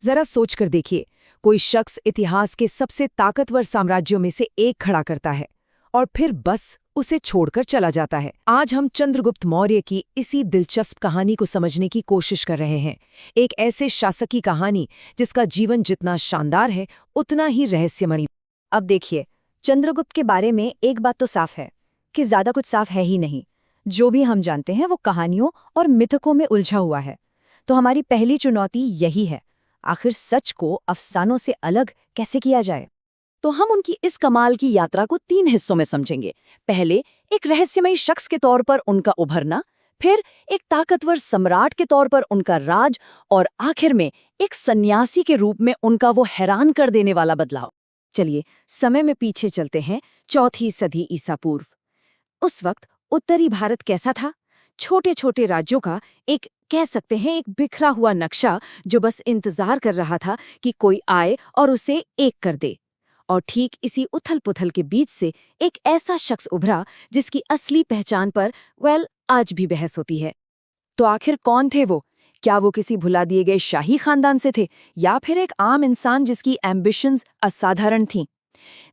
जरा सोच कर देखिए, कोई शख्स इतिहास के सबसे ताकतवर साम्राज्यों में से एक खड़ा करता है और फिर बस उसे छोड़कर चला जाता है। आज हम चंद्रगुप्त मौर्य की इसी दिलचस्प कहानी को समझने की कोशिश कर रहे हैं। एक ऐसे शासक की कहानी जिसका जीवन जितना शानदार है उतना ही रहस्यमयी। अब देखिए, चंद्रगुप्त के बारे में एक बात तो साफ है कि ज्यादा कुछ साफ है ही नहीं। जो भी हम जानते हैं वो कहानियों और मिथकों में उलझा हुआ है। तो हमारी पहली चुनौती यही है, आखिर सच को अफसानों से अलग कैसे किया जाए। तो हम उनकी इस कमाल की यात्रा को 3 हिस्सों में समझेंगे। पहले एक रहस्यमयी शख्स के तौर पर उनका उभरना, फिर एक ताकतवर सम्राट के तौर पर उनका राज, और आखिर में एक सन्यासी के रूप में उनका वो हैरान कर देने वाला बदलाव। चलिए समय में पीछे चलते हैं, 4वीं सदी ईसा पूर्व। उस वक्त उत्तरी भारत कैसा था? छोटे छोटे राज्यों का एक, कह सकते हैं, एक बिखरा हुआ नक्शा जो बस इंतजार कर रहा था कि कोई आए और उसे एक कर दे। और ठीक इसी उथल पुथल के बीच से एक ऐसा शख्स उभरा जिसकी असली पहचान पर आज भी बहस होती है। तो आखिर कौन थे वो? क्या वो किसी भुला दिए गए शाही खानदान से थे, या फिर एक आम इंसान जिसकी एम्बिशंस असाधारण थीं?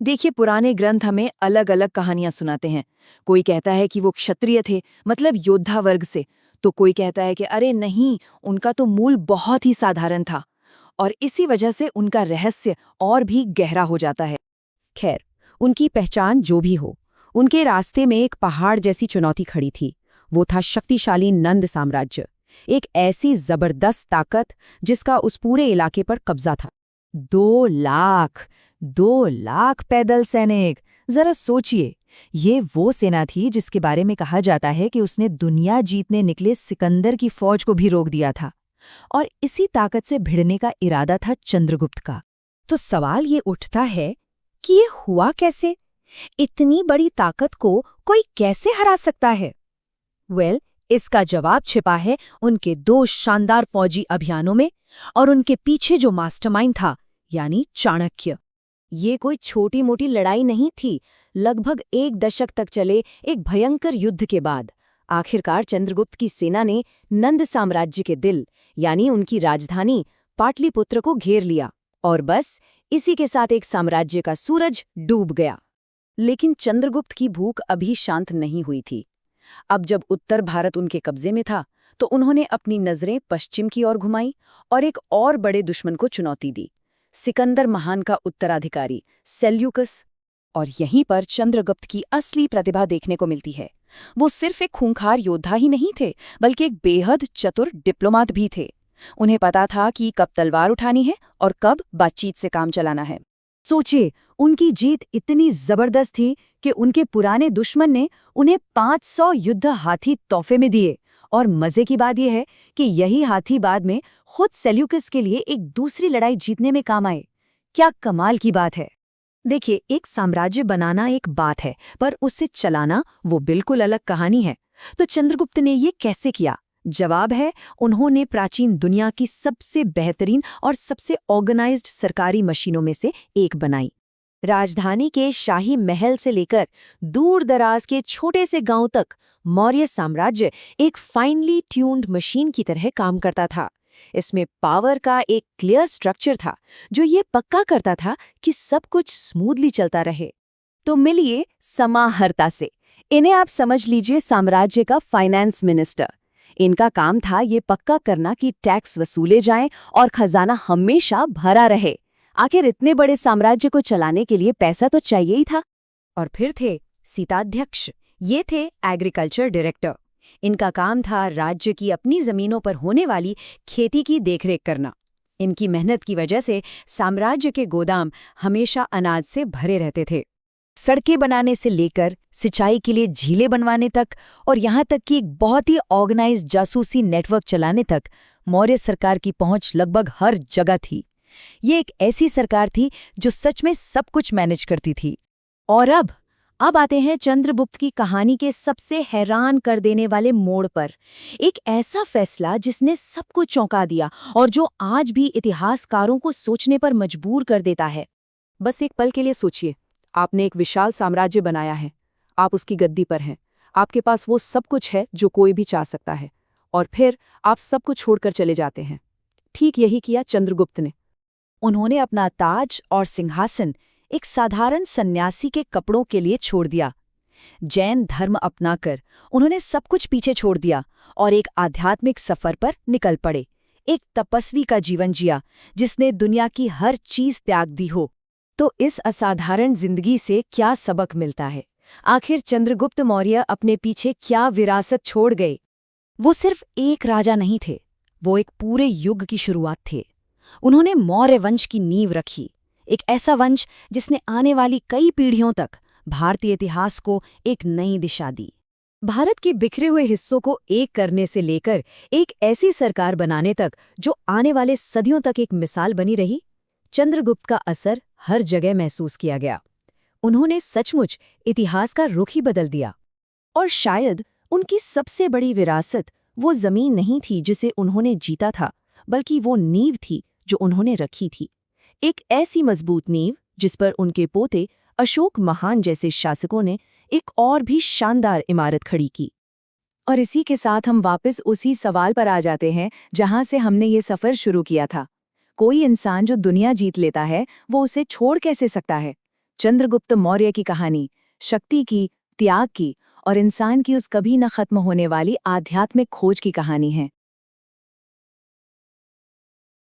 देखिए, पुराने ग्रंथ हमें अलग अलग कहानियां सुनाते हैं। कोई कहता है कि वो क्षत्रिय थे, मतलब योद्धा वर्ग से, तो कोई कहता है कि अरे नहीं, उनका तो मूल बहुत ही साधारण था, और इसी वजह से उनका रहस्य और भी गहरा हो जाता है। खैर, उनकी पहचान जो भी हो, उनके रास्ते में एक पहाड़ जैसी चुनौती खड़ी थी। वो था शक्तिशाली नंद साम्राज्य, एक ऐसी जबरदस्त ताकत जिसका उस पूरे इलाके पर कब्जा था। 2 लाख पैदल सैनिक! जरा सोचिए, ये वो सेना थी जिसके बारे में कहा जाता है कि उसने दुनिया जीतने निकले सिकंदर की फौज को भी रोक दिया था। और इसी ताकत से भिड़ने का इरादा था चंद्रगुप्त का। तो सवाल ये उठता है कि ये हुआ कैसे? इतनी बड़ी ताकत को कोई कैसे हरा सकता है? इसका जवाब छिपा है उनके 2 शानदार फौजी अभियानों में, और उनके पीछे जो मास्टरमाइंड था, यानी चाणक्य। ये कोई छोटी मोटी लड़ाई नहीं थी। लगभग 1 दशक तक चले एक भयंकर युद्ध के बाद आखिरकार चंद्रगुप्त की सेना ने नंद साम्राज्य के दिल, यानी उनकी राजधानी पाटलिपुत्र को घेर लिया, और बस इसी के साथ एक साम्राज्य का सूरज डूब गया। लेकिन चंद्रगुप्त की भूख अभी शांत नहीं हुई थी। अब जब उत्तर भारत उनके कब्जे में था, तो उन्होंने अपनी नजरें पश्चिम की ओर घुमाई और एक और बड़े दुश्मन को चुनौती दी, सिकंदर महान का उत्तराधिकारी सेल्यूकस। और यहीं पर चंद्रगुप्त की असली प्रतिभा देखने को मिलती है। वो सिर्फ एक खूंखार योद्धा ही नहीं थे, बल्कि एक बेहद चतुर डिप्लोमाट भी थे। उन्हें पता था कि कब तलवार उठानी है और कब बातचीत से काम चलाना है। सोचिए, उनकी जीत इतनी जबरदस्त थी कि उनके पुराने दुश्मन ने उन्हें 500 युद्ध हाथी तोहफे में दिए। और मजे की बात यह है कि यही हाथी बाद में खुद सेल्यूकस के लिए एक दूसरी लड़ाई जीतने में काम आए। क्या कमाल की बात है! देखिए, एक साम्राज्य बनाना एक बात है, पर उसे चलाना वो बिल्कुल अलग कहानी है। तो चंद्रगुप्त ने ये कैसे किया? जवाब है, उन्होंने प्राचीन दुनिया की सबसे बेहतरीन और सबसे ऑर्गेनाइज्ड सरकारी मशीनों में से एक बनाई। राजधानी के शाही महल से लेकर दूर दराज के छोटे से गांव तक मौर्य साम्राज्य एक फाइनली ट्यून्ड मशीन की तरह काम करता था। इसमें पावर का एक क्लियर स्ट्रक्चर था जो ये पक्का करता था कि सब कुछ स्मूथली चलता रहे। तो मिलिए समाहर्ता से, इन्हें आप समझ लीजिए साम्राज्य का फाइनेंस मिनिस्टर। इनका काम था ये पक्का करना कि टैक्स वसूले जाएं और खजाना हमेशा भरा रहे। आखिर इतने बड़े साम्राज्य को चलाने के लिए पैसा तो चाहिए ही था। और फिर थे सीताध्यक्ष, ये थे एग्रीकल्चर डायरेक्टर। इनका काम था राज्य की अपनी जमीनों पर होने वाली खेती की देखरेख करना। इनकी मेहनत की वजह से साम्राज्य के गोदाम हमेशा अनाज से भरे रहते थे। सड़कें बनाने से लेकर सिंचाई के लिए झीलें बनवाने तक, और यहाँ तक कि एक बहुत ही ऑर्गेनाइज्ड जासूसी नेटवर्क चलाने तक मौर्य सरकार की पहुंच लगभग हर जगह थी। ये एक ऐसी सरकार थी जो सच में सब कुछ मैनेज करती थी। और अब आते हैं चंद्रगुप्त की कहानी के सबसे हैरान कर देने वाले मोड़ पर। एक ऐसा फैसला जिसने सबको चौंका दिया और जो आज भी इतिहासकारों को सोचने पर मजबूर कर देता है। बस एक पल के लिए सोचिए, आपने एक विशाल साम्राज्य बनाया है, आप उसकी गद्दी पर हैं, आपके पास वो सब कुछ है जो कोई भी चाह सकता है, और फिर आप सब कुछ छोड़कर चले जाते हैं। ठीक यही किया चंद्रगुप्त ने। उन्होंने अपना ताज और सिंहासन एक साधारण सन्यासी के कपड़ों के लिए छोड़ दिया। जैन धर्म अपनाकर उन्होंने सब कुछ पीछे छोड़ दिया और एक आध्यात्मिक सफर पर निकल पड़े। एक तपस्वी का जीवन जिया जिसने दुनिया की हर चीज त्याग दी हो। तो इस असाधारण जिंदगी से क्या सबक मिलता है? आखिर चंद्रगुप्त मौर्य अपने पीछे क्या विरासत छोड़ गए? वो सिर्फ एक राजा नहीं थे, वो एक पूरे युग की शुरुआत थे। उन्होंने मौर्य वंश की नींव रखी, एक ऐसा वंश जिसने आने वाली कई पीढ़ियों तक भारतीय इतिहास को एक नई दिशा दी। भारत के बिखरे हुए हिस्सों को एक करने से लेकर एक ऐसी सरकार बनाने तक जो आने वाले सदियों तक एक मिसाल बनी रही, चंद्रगुप्त का असर हर जगह महसूस किया गया। उन्होंने सचमुच इतिहास का रुख ही बदल दिया। और शायद उनकी सबसे बड़ी विरासत वो जमीन नहीं थी जिसे उन्होंने जीता था, बल्कि वो नींव थी जो उन्होंने रखी थी। एक ऐसी मजबूत नींव जिस पर उनके पोते अशोक महान जैसे शासकों ने एक और भी शानदार इमारत खड़ी की। और इसी के साथ हम वापस उसी सवाल पर आ जाते हैं जहां से हमने ये सफर शुरू किया था। कोई इंसान जो दुनिया जीत लेता है, वो उसे छोड़ कैसे सकता है? चंद्रगुप्त मौर्य की कहानी शक्ति की, त्याग की और इंसान की उस कभी न खत्म होने वाली आध्यात्मिक खोज की कहानी है।